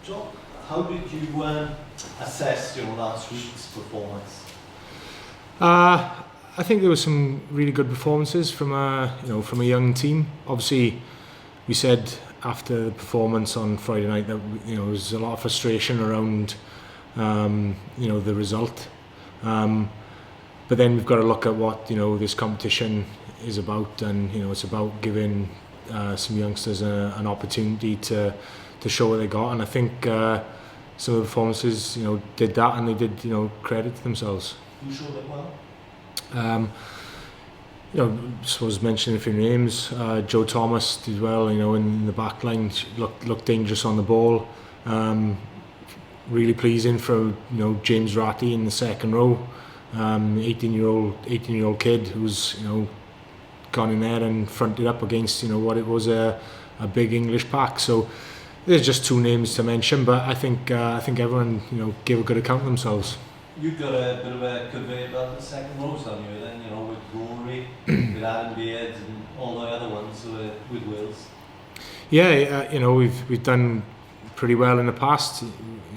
John, how did you assess last week's performance? I think there were some really good performances from a young team. Obviously, we said after the performance on Friday night that there was a lot of frustration around the result. But then we've got to look at what this competition is about, and it's about giving some youngsters an opportunity to show what they got. And I think some of the performances did that, and they did credit to themselves. You showed it well. I suppose mentioning a few names. Joe Thomas did well. In the back line, looked dangerous on the ball. Really pleasing for James Ratty in the second row. 18-year-old kid who's gone in there and fronted up against what it was a big English pack. So there's just two names to mention, but I think everyone gave a good account of themselves. You've got a bit of a conveyor belt in the second row, haven't you? Then with Rory, with Adam Beard, and all the other ones with Wales. Yeah, we've done pretty well in the past.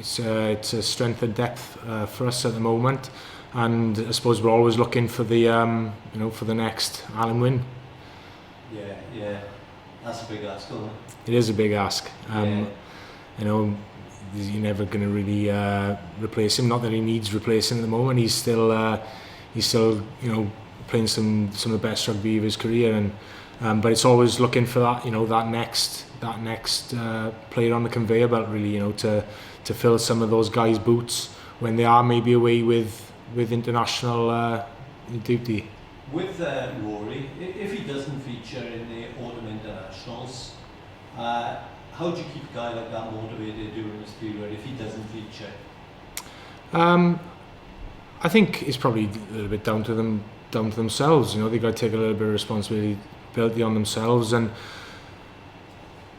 It's a strength and depth for us at the moment. And I suppose we're always looking for the for the next Alan win. Yeah, that's a big ask, isn't it? It is a big ask. You're never going to really replace him. Not that he needs replacing at the moment. He's still playing some of the best rugby of his career, but it's always looking for that that next player on the conveyor belt, really, to fill some of those guys' boots when they are maybe away with international duty. With Rory, if he doesn't feature in the autumn internationals, how do you keep a guy like that motivated during this period if he doesn't feature? I think it's probably a little bit down to themselves. They've got to take a little bit of responsibility on themselves, and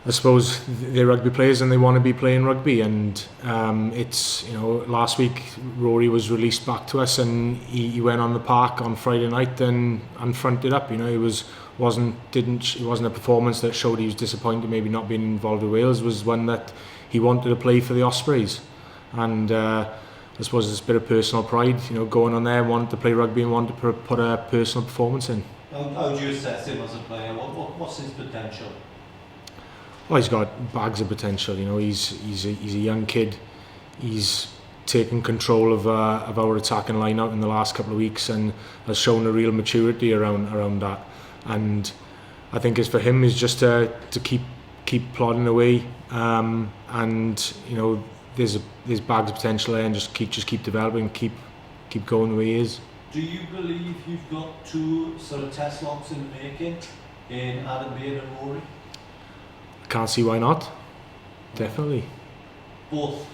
I suppose they're rugby players and they want to be playing rugby. And it's last week Rory was released back to us, and he went on the park on Friday night and fronted up. It wasn't a performance that showed he was disappointed maybe not being involved with Wales. It was one that he wanted to play for the Ospreys, and I suppose it's a bit of personal pride, going on there, wanted to play rugby and wanted to put a personal performance in. How do you assess him as a player? What's his potential? Well, he's got bags of potential. He's a young kid. He's taken control of our attacking line out in the last couple of weeks and has shown a real maturity around that. And I think it's for him is just to keep plodding away. And there's bags of potential there, and just keep developing, keep going the way he is. Do you believe you've got two sort of test locks in the making in Adam Beard and Rory? I can't see why not. Definitely. Both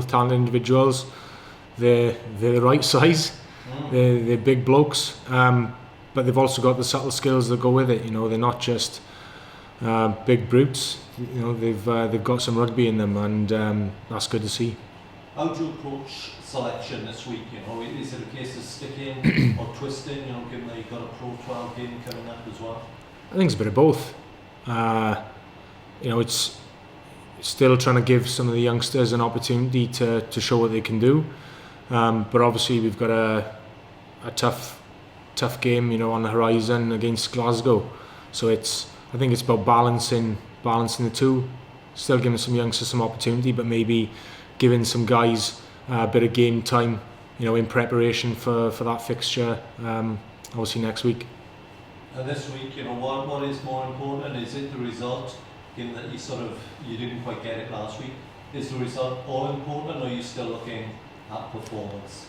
talented individuals. They're the right size. They're big blokes, but they've also got the subtle skills that go with it. They're not just big brutes. They've got some rugby in them, and that's good to see. How do you approach selection this week? Is it a case of sticking or twisting? Given that you've got a Pro 12 game coming up as well. I think it's a bit of both. It's still trying to give some of the youngsters an opportunity to show what they can do, but obviously we've got a tough game on the horizon against Glasgow, so I think it's about balancing the two, still giving some youngsters some opportunity, but maybe giving some guys a bit of game time in preparation for that fixture obviously next week. And this week, what is more important? Is it the result, given that you didn't quite get it last week? Is the result all important, or are you still looking at performance?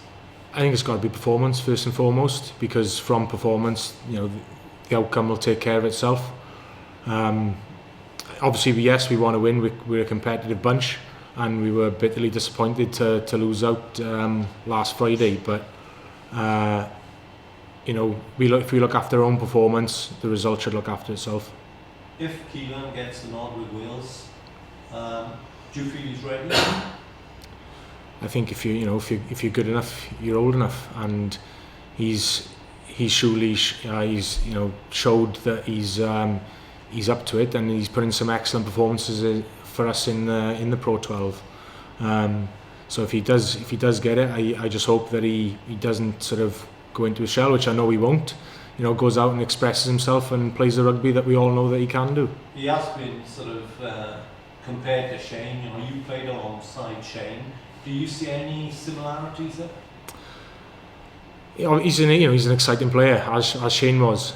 I think it's got to be performance first and foremost, because from performance, the outcome will take care of itself. Obviously, yes, we want to win. We're a competitive bunch, and we were bitterly disappointed to lose out last Friday. But if we look after our own performance, the result should look after itself. If Keelan gets the nod with Wales, do you feel he's ready? I think if you're good enough, you're old enough, and he's surely showed that he's up to it, and he's put in some excellent performances for us in the Pro 12. So if he does get it, I just hope that he doesn't sort of go into a shell, which I know he won't. You know, goes out and expresses himself and plays the rugby that we all know that he can do. He has been sort of compared to Shane. You know, you played alongside Shane. Do you see any similarities there? You know, he's an exciting player, as Shane was.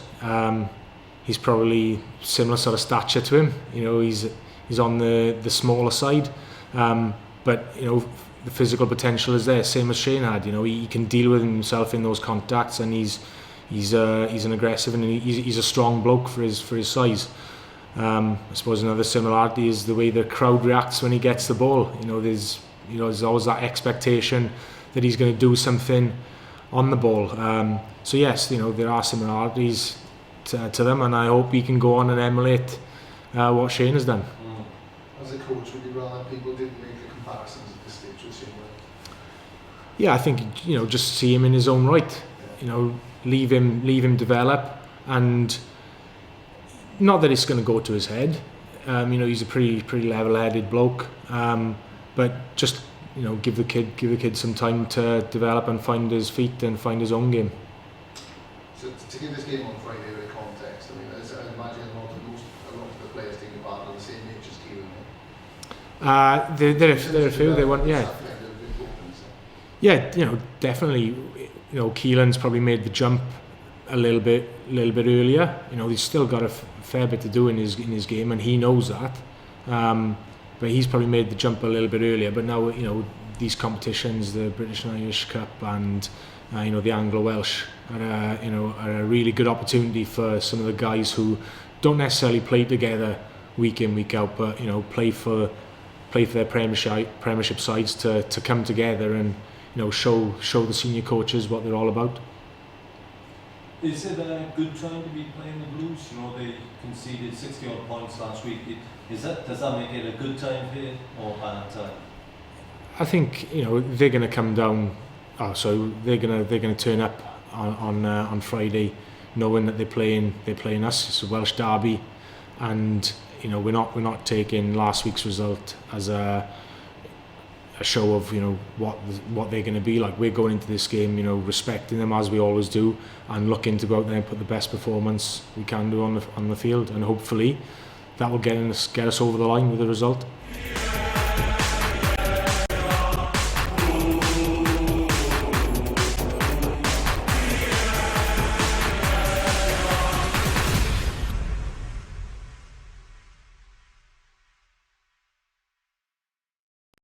He's probably similar sort of stature to him. You know, he's on the smaller side, but you know, the physical potential is there, same as Shane had. You know, he can deal with himself in those contacts, and he's an aggressive and he's a strong bloke for his size. I suppose another similarity is the way the crowd reacts when he gets the ball. You know, there's always that expectation that he's going to do something on the ball. So yes, you know, there are similarities to them, and I hope he can go on and emulate what Shane has done. As a coach, would you rather people didn't make the comparisons at this stage with Shane? Yeah, I think, you know, just see him in his own right. You know, leave him develop, and not that it's going to go to his head. You know, he's a pretty level-headed bloke, but just, you know, give the kid some time to develop and find his feet and find his own game. So to give this game on Friday a bit of context, I mean, I imagine a lot of the players taking part are the same age as Keelan. There are a few. They want, yeah. Yeah, you know, definitely. You know, Keelan's probably made the jump a little bit earlier. You know, he's still got a fair bit to do in his game, and he knows that. But he's probably made the jump a little bit earlier. But now, you know, these competitions, the British and Irish Cup, and you know, the Anglo-Welsh, are a really good opportunity for some of the guys who don't necessarily play together week in, week out, but you know, play for their premiership sides to come together and, you know, show the senior coaches what they're all about. Is it a good time to be playing the Blues? You know, they conceded 60-odd points last week. Does that make it a good time for you or a bad time? I think, you know, they're going to come down. They're going to turn up on Friday, knowing that they're playing us. It's a Welsh derby, and you know, we're not taking last week's result as a show of, you know, what they're going to be like. We're going into this game, you know, respecting them as we always do, and looking to go out there and put the best performance we can do on the field, and hopefully that will get us over the line with the result.